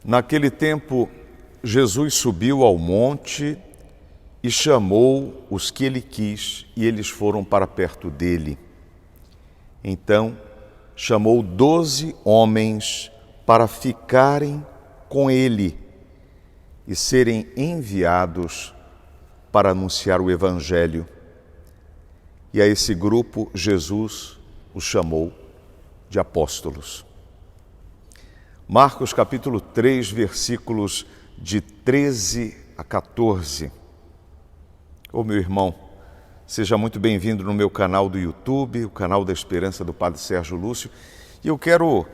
Naquele tempo, Jesus subiu ao monte e chamou os que ele quis, e eles foram para perto dele. Então, chamou 12 homens para ficarem com ele e serem enviados para anunciar o Evangelho. E a esse grupo, Jesus os chamou de apóstolos. Marcos capítulo 3, versículos de 13 a 14. Ô meu irmão, seja muito bem-vindo no meu canal do YouTube, o canal da Esperança do Padre Sérgio Lúcio. E eu quero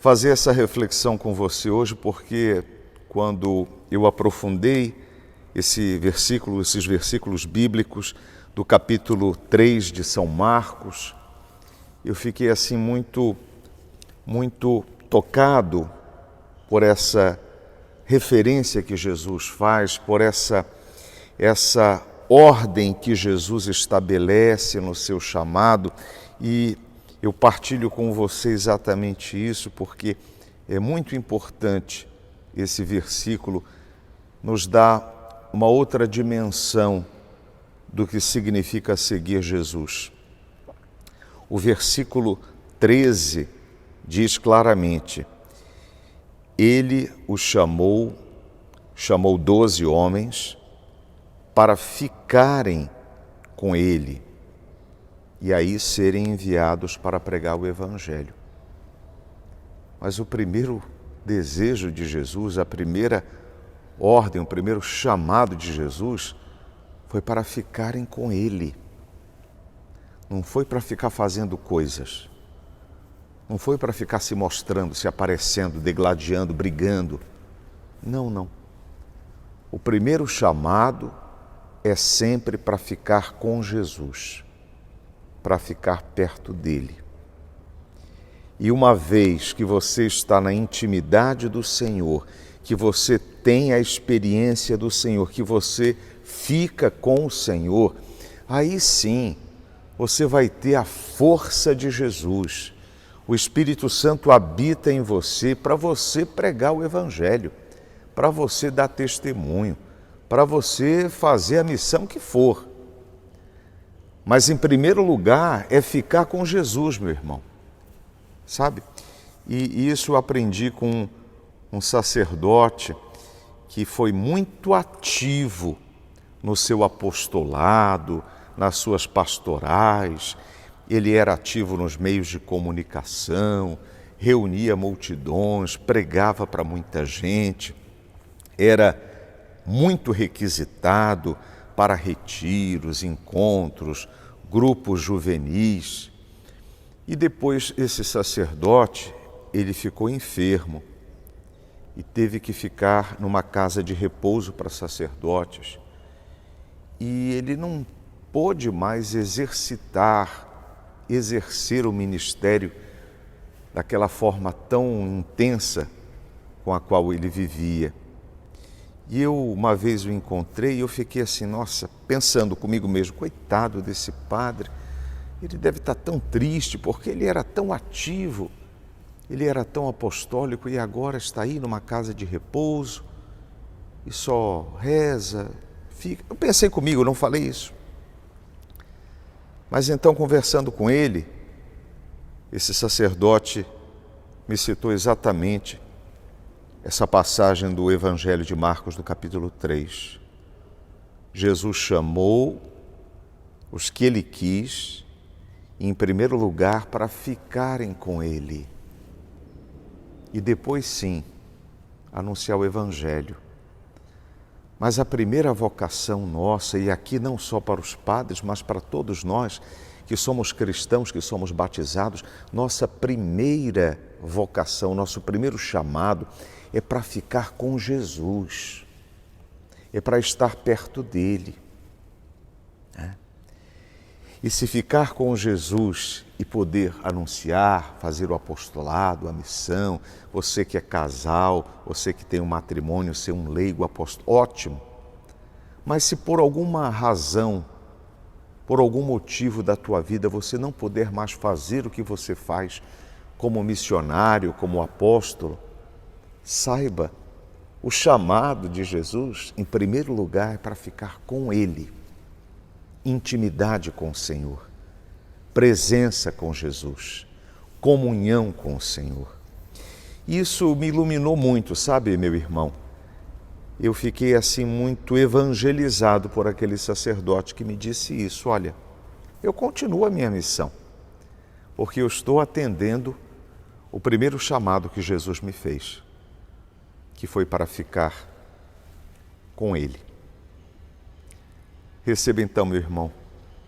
fazer essa reflexão com você hoje porque quando eu aprofundei esses versículos bíblicos do capítulo 3 de São Marcos, eu fiquei assim muito tocado por essa referência que Jesus faz, por essa ordem que Jesus estabelece no seu chamado, e eu partilho com você exatamente isso, porque é muito importante esse versículo, nos dá uma outra dimensão do que significa seguir Jesus. O versículo 13 diz claramente: ele os chamou 12 homens para ficarem com ele e aí serem enviados para pregar o Evangelho. Mas o primeiro desejo de Jesus, a primeira ordem, o primeiro chamado de Jesus foi para ficarem com ele. Não foi para ficar fazendo coisas. Não foi para ficar se mostrando, se aparecendo, degladiando, brigando. Não. O primeiro chamado é sempre para ficar com Jesus, para ficar perto dele. E uma vez que você está na intimidade do Senhor, que você tem a experiência do Senhor, que você fica com o Senhor, aí sim você vai ter a força de Jesus. O Espírito Santo habita em você para você pregar o Evangelho, para você dar testemunho, para você fazer a missão que for. Mas em primeiro lugar é ficar com Jesus, meu irmão, sabe? E isso eu aprendi com um sacerdote que foi muito ativo no seu apostolado, nas suas pastorais. Ele era ativo nos meios de comunicação, reunia multidões, pregava para muita gente, era muito requisitado para retiros, encontros, grupos juvenis. E depois esse sacerdote, ele ficou enfermo e teve que ficar numa casa de repouso para sacerdotes. E ele não pôde mais exercer o ministério daquela forma tão intensa com a qual ele vivia. E eu uma vez o encontrei e eu fiquei assim, nossa, pensando comigo mesmo, coitado desse padre, ele deve estar tão triste porque ele era tão ativo, ele era tão apostólico e agora está aí numa casa de repouso e só reza, fica. Eu pensei comigo, não falei isso. Mas então, conversando com ele, esse sacerdote me citou exatamente essa passagem do Evangelho de Marcos, do capítulo 3. Jesus chamou os que ele quis, em primeiro lugar, para ficarem com ele. E depois, sim, anunciar o Evangelho. Mas a primeira vocação nossa, e aqui não só para os padres, mas para todos nós que somos cristãos, que somos batizados, nossa primeira vocação, nosso primeiro chamado é para ficar com Jesus, é para estar perto dele. E se ficar com Jesus e poder anunciar, fazer o apostolado, a missão, você que é casal, você que tem um matrimônio, ser um leigo apóstolo, ótimo. Mas se por alguma razão, por algum motivo da tua vida, você não puder mais fazer o que você faz como missionário, como apóstolo, saiba O chamado de Jesus, em primeiro lugar, é para ficar com Ele. Intimidade com o Senhor, presença com Jesus, comunhão com o Senhor. Isso me iluminou muito, sabe, meu irmão? Eu fiquei assim muito evangelizado por aquele sacerdote que me disse isso. Olha, eu continuo a minha missão, porque eu estou atendendo o primeiro chamado que Jesus me fez, que foi para ficar com Ele. Receba então, meu irmão,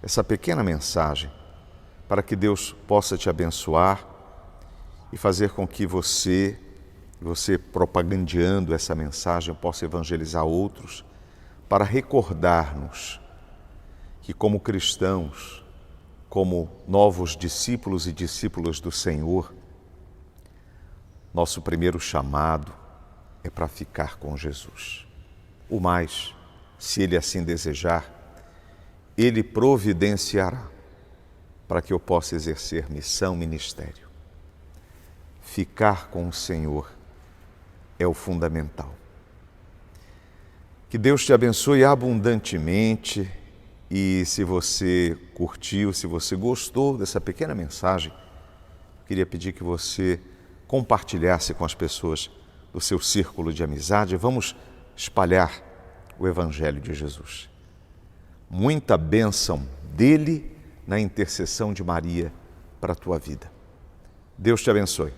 essa pequena mensagem para que Deus possa te abençoar e fazer com que você propagandeando essa mensagem, possa evangelizar outros para recordar-nos que como cristãos, como novos discípulos e discípulas do Senhor, nosso primeiro chamado é para ficar com Jesus. O mais, se Ele assim desejar, Ele providenciará para que eu possa exercer missão, ministério. Ficar com o Senhor é o fundamental. Que Deus te abençoe abundantemente e se você curtiu, se você gostou dessa pequena mensagem, queria pedir que você compartilhasse com as pessoas do seu círculo de amizade. Vamos espalhar o Evangelho de Jesus. Muita bênção dele na intercessão de Maria para a tua vida. Deus te abençoe.